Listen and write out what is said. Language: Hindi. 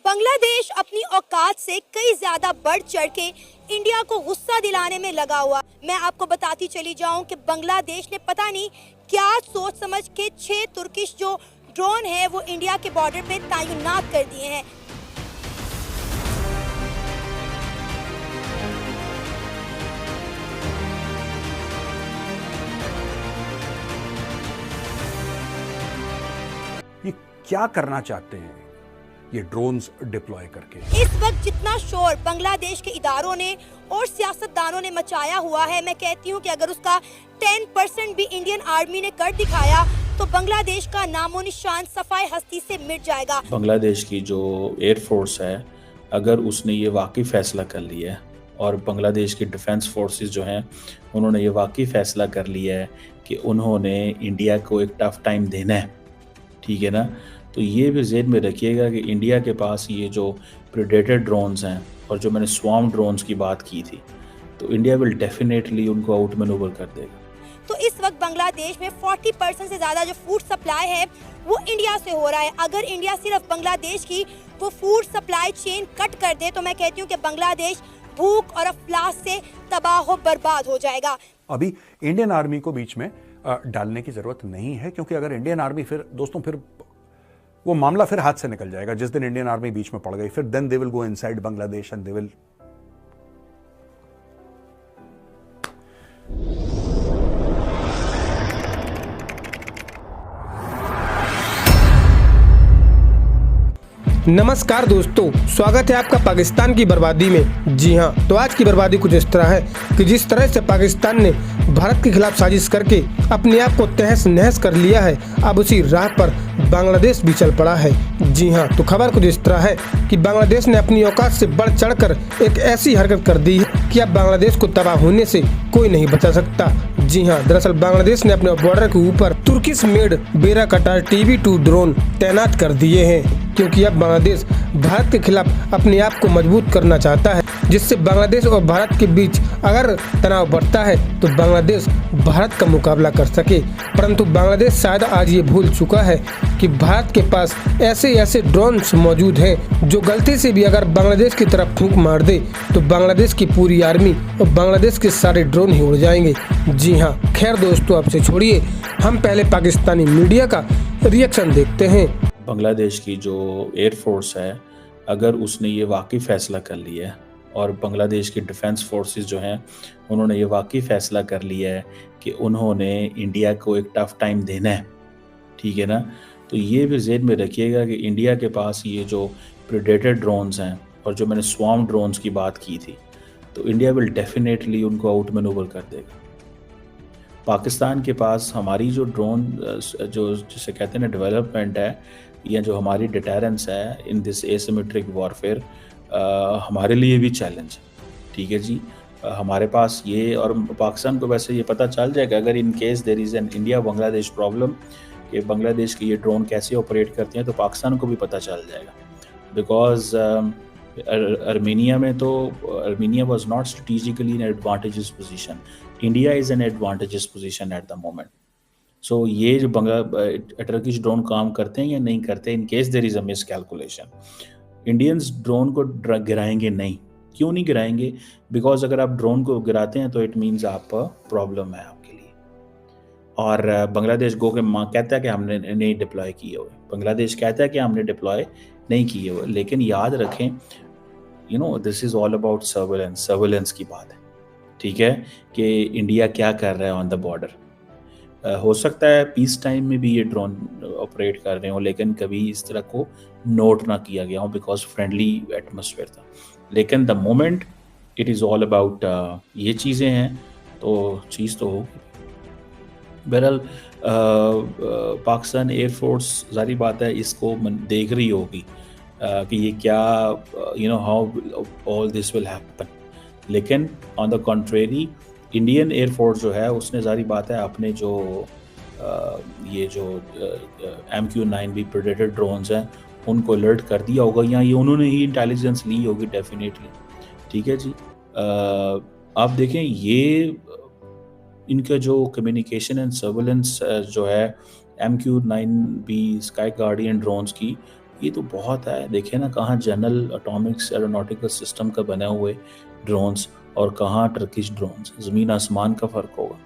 बांग्लादेश अपनी औकात से कई ज्यादा बढ़ चढ़ के इंडिया को गुस्सा दिलाने में लगा हुआ। मैं आपको बताती चली जाऊं कि बांग्लादेश ने पता नहीं क्या सोच समझ के 6 तुर्किश जो ड्रोन है वो इंडिया के बॉर्डर पे तैनात कर दिए हैं। ये क्या करना चाहते हैं ये ड्रोन्स डिप्लॉय करके? इस वक्त जितना शोर बांग्लादेश के इदारों ने और सियासतदानों ने मचाया हुआ है, मैं कहती हूँ कि अगर उसका 10% भी इंडियन आर्मी ने कर दिखाया तो बांग्लादेश का नामो निशान सफाई हस्ती से मिट जाएगा। बांग्लादेश की जो एयरफोर्स है, अगर उसने ये वाकई फैसला कर लिया है और बांग्लादेश की डिफेंस फोर्सेस जो हैं उन्होंने ये वाकई फैसला कर लिया है कि उन्होंने इंडिया को एक टफ टाइम देना है, ठीक है ना, तो ये भी ज़हन में रखिएगा कि इंडिया के पास ये जो प्रेडेटर ड्रोन्स हैं और जो मैंने स्वार्म ड्रोन्स की बात की थी, तो इंडिया विल डेफिनेटली उनको आउट मैनूवर कर देगा। तो इस वक्त बांग्लादेश में 40% से ज़्यादा जो फूड सप्लाई है वो इंडिया से हो रहा है। अगर इंडिया सिर्फ बांग्लादेश की वो फूड सप्लाई चेन कट कर दे तो मैं कहती हूँ कि बांग्लादेश भूख और अफलास से तबाह बर्बाद हो जाएगा। अभी इंडियन आर्मी को बीच में डालने की जरूरत नहीं है, क्योंकि अगर इंडियन आर्मी फिर वो मामला फिर हाथ से निकल जाएगा। जिस दिन इंडियन आर्मी बीच में पड़ गई फिर then they will go inside Bangladesh and they will नमस्कार दोस्तों, स्वागत है आपका पाकिस्तान की बर्बादी में। जी हाँ, तो आज की बर्बादी कुछ इस तरह है कि जिस तरह से पाकिस्तान ने भारत के खिलाफ साजिश करके अपने आप को तहस नहस कर लिया है, अब उसी राह पर बांग्लादेश भी चल पड़ा है। जी हाँ, तो खबर कुछ इस तरह है कि बांग्लादेश ने अपनी औकात से बढ़ चढ़कर एक ऐसी हरकत कर दी है कि अब बांग्लादेश को तबाह होने से कोई नहीं बचा सकता। जी हाँ, दरअसल बांग्लादेश ने अपने बॉर्डर के ऊपर तुर्किश मेड बेरा कटार TB2 ड्रोन तैनात कर दिए हैं, क्योंकि अब बांग्लादेश भारत के खिलाफ अपने आप को मजबूत करना चाहता है, जिससे बांग्लादेश और भारत के बीच अगर तनाव बढ़ता है तो बांग्लादेश भारत का मुकाबला कर सके। परंतु बांग्लादेश शायद आज ये भूल चुका है कि भारत के पास ऐसे ड्रोन्स मौजूद हैं जो गलती से भी अगर बांग्लादेश की तरफ फूंक मार दे तो बांग्लादेश की पूरी आर्मी और बांग्लादेश के सारे ड्रोन ही उड़ जाएंगे। जी हाँ, खैर दोस्तों, अब से छोड़िए, हम पहले पाकिस्तानी मीडिया का रिएक्शन देखते हैं। बांग्लादेश की जो एयरफोर्स है, अगर उसने ये वाकई फैसला कर लिया है और बांग्लादेश की डिफेंस फोर्सेस जो हैं उन्होंने ये वाकई फैसला कर लिया है कि उन्होंने इंडिया को एक टफ टाइम देना है, ठीक है ना, तो ये भी ज़हन में रखिएगा कि इंडिया के पास ये जो प्रेडेटर ड्रोन्स हैं और जो मैंने स्वार्म ड्रोन्स की बात की थी, तो इंडिया विल डेफिनेटली उनको आउट मैनूवर कर देगा। पाकिस्तान के पास हमारी जो ड्रोन जो जिसे कहते हैं ना डेवलपमेंट है या जो हमारी डिटेरेंस है इन दिस एसिमेट्रिक वॉरफेयर, हमारे लिए भी चैलेंज है, ठीक है जी। हमारे पास ये, और पाकिस्तान को वैसे ये पता चल जाएगा अगर in case there is an India Bangladesh problem कि बांग्लादेश की ये ड्रोन कैसे ऑपरेट करती हैं, तो पाकिस्तान को भी पता चल जाएगा। Because Armenia was not strategically in advantages position, India is an advantages position at the moment. So ये जो टर्किश ड्रोन काम करते हैं या नहीं करते, in case there is a miscalculation, Indians drone को गिराएंगे नहीं। क्यों नहीं गिराएंगे? बिकॉज अगर आप ड्रोन को गिराते हैं तो इट मीन्स आप प्रॉब्लम है आपके लिए। और बांग्लादेश कहता है कि हमने नहीं डिप्लॉय किए हुए, बांग्लादेश कहता है कि हमने डिप्लॉय नहीं किए हुए, लेकिन याद रखें this is all about surveillance की बात है, ठीक है, कि इंडिया क्या कर रहा है ऑन द बॉर्डर। हो सकता है पीस टाइम में भी ये ड्रोन ऑपरेट कर रहे हो, लेकिन कभी इस तरह को नोट ना किया गया हो बिकॉज फ्रेंडली एटमॉस्फेयर था। लेकिन the moment it is all about ये चीज़ें हैं तो चीज़ तो होगी। बहरहाल पाकिस्तान एयरफोर्स जारी बात है इसको देख रही होगी कि ये क्या how all this will happen, लेकिन on the contrary Indian air force जो है उसने जारी बात है अपने जो ये जो MQ-9B प्रेडेटर ड्रोन्स हैं उनको अलर्ट कर दिया होगा, या ये उन्होंने ही इंटेलिजेंस ली होगी डेफिनेटली, ठीक है जी। आप देखें ये इनका जो कम्युनिकेशन एंड सर्वेलेंस जो है MQ-9B स्काई गार्डियन ड्रोन्स की, ये तो बहुत है। देखिए ना, कहाँ जनरल एटॉमिक्स एरोनॉटिकल सिस्टम का बने हुए ड्रोन्स और कहाँ टर्किश ड्रोन्स, ज़मीन आसमान का फ़र्क होगा।